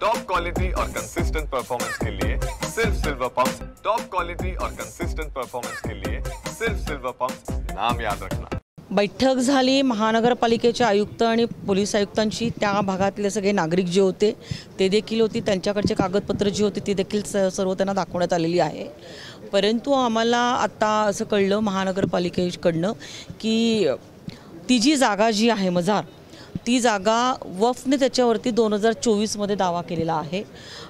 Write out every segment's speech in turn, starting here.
Top quality और consistent performance के लिए सिर्फ सिल्वर पंप्स। टॉप क्वालिटी और कंसिस्टेंट परफॉर्मेंस के लिए सिर्फ सिल्वर पंप्स, नाम याद रखना। बैठक झाली महानगरपालिकेच्या आयुक्त आणि पोलीस आयुक्तांची। त्या भागातले सगळे नागरिक जे होते ते देखील होते, त्यांच्याकडचे कागदपत्र जी होती ती देखील सर्व त्यांना दाखवण्यात आलेली आहे। परंतु आम्हाला आता असं कळलं महानगरपालिकेकडनं की ती जी जागा जी आहे मजार, ती जागा वफने त्याच्यावरती 2024 मध्ये दावा केलेला आहे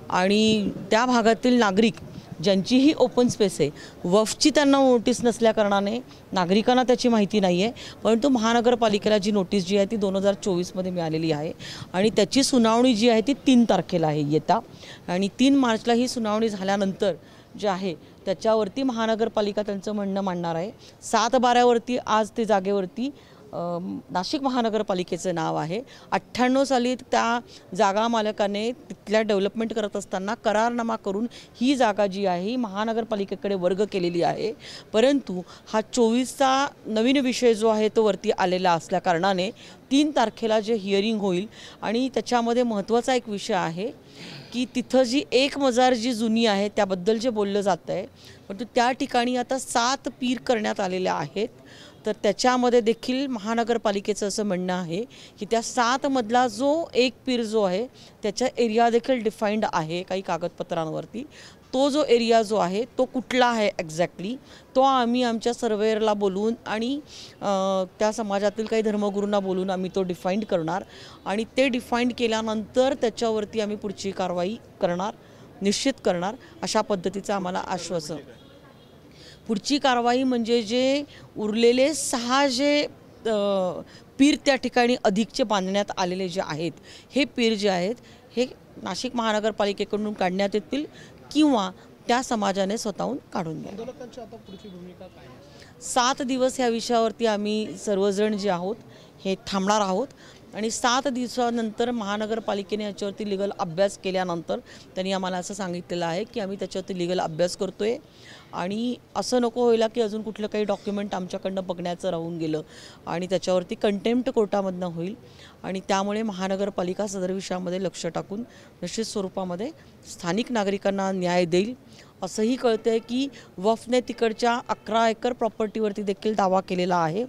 आणि त्या भागातील नागरिक ज्यांची ही ओपन स्पेस आहे, वफची त्यांना नोटीस नसल्या कारणाने नागरिकांना त्याची माहिती नाही आहे। परंतु महानगरपालिकेला जी नोटीस जी आहे ती 2024 मध्ये मिळालेली आहे आणि त्याची सुनावणी जी आहे ती 3 तारखेला आहे येता, आणि 3 मार्चला ही सुनावणी झाल्यानंतर जे आहे त्याच्यावरती महानगरपालिका त्यांचं म्हणणं मांडणार आहे। 7/12 वरती आज ते जागेवरती नाशिक महानगरपालिकेचं नाव आहे। 98 साली त्या जागा मालकाने तिथल्या डेव्हलपमेंट करत असताना करारनामा करून ही जागा जी आहे ही महानगरपालिकेकडे वर्ग केलेली आहे। परंतु हा 24चा नवीन विषय जो आहे तो वरती आलेला असल्या कारणाने 3 तारखेला जे हिअरिंग होईल आणि त्याच्यामध्ये महत्त्वाचा एक विषय आहे की तिथं जी एक मजार जी जुनी आहे त्याबद्दल जे बोललं जातं आहे, परंतु त्या ठिकाणी आता 7 पीर करण्यात आलेल्या आहेत। तर त्याच्यामध्ये देखील महानगरपालिकेचं असं म्हणणं आहे की त्या 7 मधला जो एक पीर जो आहे त्याचा एरिया देखील डिफाइंड आहे काही कागदपत्रांवरती। तो जो एरिया जो आहे तो कुठला आहे एक्झॅक्टली तो आम्ही आमच्या सर्वेअरला बोलून आणि त्या समाजातील काही धर्मगुरूंना बोलून आम्ही तो डिफाइंड करणार आणि ते डिफाइंड केल्यानंतर त्याच्यावरती आम्ही पुढची कारवाई करणार, निश्चित करणार, अशा पद्धतीचं आम्हाला आश्वासन। पुढची कारवाई म्हणजे जे उरलेले 6 जे पीर त्या ठिकाणी अधिकचे बांधण्यात आलेले जे आहेत, हे पीर जे आहेत हे नाशिक महानगरपालिकेकडून काढण्यात येतील किंवा त्या समाजाने स्वतःहून काढून घ्या। आंदोलकांची आता पुढची भूमिका काय आहे? 7 दिवस या विषयावरती आम्ही सर्वजण जे आहोत हे थांबणार आहोत आणि 7 दिवसानंतर महानगरपालिकेने याच्यावरती लीगल अभ्यास केल्यानंतर त्यांनी आम्हाला असं सांगितलेलं आहे की आम्ही त्याच्यावरती लीगल अभ्यास करतोय आणि असं नको व्हायला की अजून कुठलं काही डॉक्युमेंट आमच्याकडनं बघण्याचं राहून गेलं आणि त्याच्यावरती कंटेम्प्ट कोर्टामधनं होईल आणि त्यामुळे महानगरपालिका सदर विषयामध्ये लक्ष टाकून निश्चित स्वरूपामध्ये स्थानिक नागरिकांना न्याय देईल। असंही कळतंय की वफने तिकडच्या 11 एकर प्रॉपर्टीवरती देखील दावा केलेला आहे।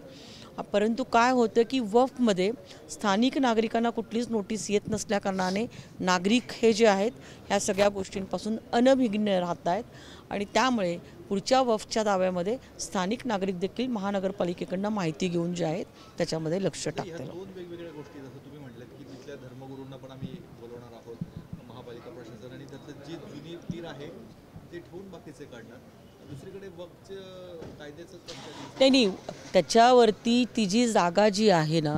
परंतु काय होतं की वफमध्ये स्थानिक नागरिकांना कुठलीच नोटीस येत नसल्या कारणाने नागरिक हे जे आहेत ह्या सगळ्या गोष्टींपासून अनभिज्ञ राहत आहेत आणि त्यामुळे पुढच्या वफच्या दाव्यामध्ये स्थानिक नागरिक देखील महानगरपालिकेकडनं माहिती घेऊन जे आहेत त्याच्यामध्ये लक्ष टाकतील। 2 वेगवेगळ्या गोष्टी जसं तुम्ही म्हटलं की तिथल्या धर्मगुरूंना पण आम्ही बोलवणार आहोत, महापालिका प्रशासन, आणि त्यातलं जी जुनी पीर आहे ते ठेवून बाकीचे काढणार। दुसरीकडे वक्फच्या कायद्याचं नाही, त्याच्यावरती ती जी जागा जी आहे ना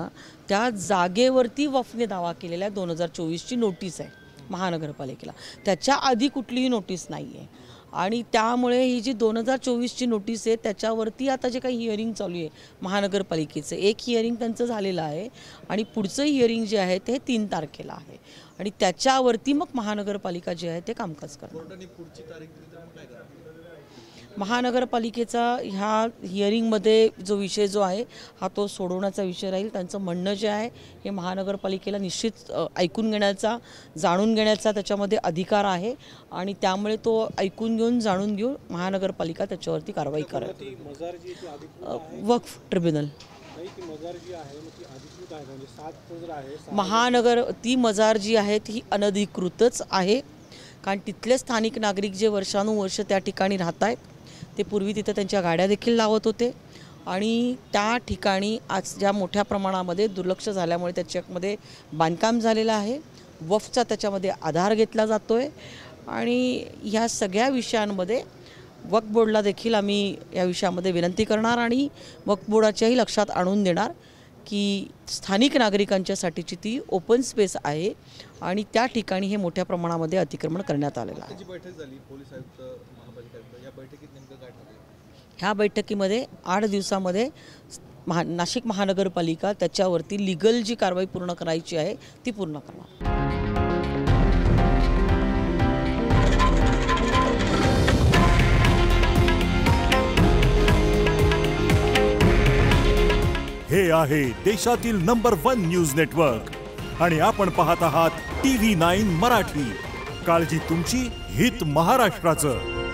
त्या जागेवरती वफने दावा केलेला आहे। 2024ची नोटीस आहे महानगरपालिकेला, त्याच्या आधी कुठलीही नोटीस नाही आहे आणि त्यामुळे ही जी 2024ची नोटीस आहे त्याच्यावरती आता जे काही हिअरिंग चालू आहे महानगरपालिकेचं, एक हिअरिंग त्यांचं झालेलं आहे आणि पुढचं हिअरिंग जे आहे ते 3 तारखेला आहे आणि त्याच्यावरती मग महानगरपालिका जे आहे ते कामकाज करणार। पुढची तारीख दिली तर मग काय करणार? महानगरपालिकेचा ह्या हिअरिंगमध्ये जो विषय जो आहे हा तो सोडवण्याचा विषय राहील। त्यांचं म्हणणं जे आहे हे महानगरपालिकेला निश्चित ऐकून घेण्याचा, जाणून घेण्याचा त्याच्यामध्ये अधिकार आहे आणि त्यामुळे तो ऐकून घेऊन जाणून घेऊन महानगरपालिका त्याच्यावरती कारवाई करेल। वक्फ ट्रिब्युनल महानगर ती मजार जी आहे ती अनधिकृतच आहे, कारण तिथले स्थानिक नागरिक जे वर्षानुवर्ष त्या ठिकाणी राहत आहेत ते पूर्वी तिथे त्यांच्या गाड्या देखील लावत होते आणि त्या ठिकाणी आज ज्या मोठ्या प्रमाणामध्ये दुर्लक्ष झाल्यामुळे त्याच्यामध्ये बांधकाम झालेलं आहे। वफचा त्याच्यामध्ये आधार घेतला जातोय आणि ह्या सगळ्या विषयांमध्ये वक्फ बोर्डला देखील आम्ही या विषयामध्ये विनंती करणार आणि वक्फ बोर्डाच्याही लक्षात आणून देणार की स्थानिक नागरिकांच्यासाठीची ती ओपन स्पेस आहे आणि त्या ठिकाणी हे मोठ्या प्रमाणामध्ये अतिक्रमण करण्यात आलेलं आहे। बैठक झाली पोलीस आयुक्त, महापालिका आयुक्त, या बैठकीत नेमकं काय ठरलं? ह्या बैठकीमध्ये 8 दिवसामध्ये नाशिक महानगरपालिका त्याच्यावरती लीगल जी कारवाई पूर्ण करायची आहे ती पूर्ण करणार। हे आहे देशातील नंबर 1 न्यूज नेटवर्क आणि आपण पाहत आहात TV9 मराठी. काळजी तुमची, हित महाराष्ट्राचं.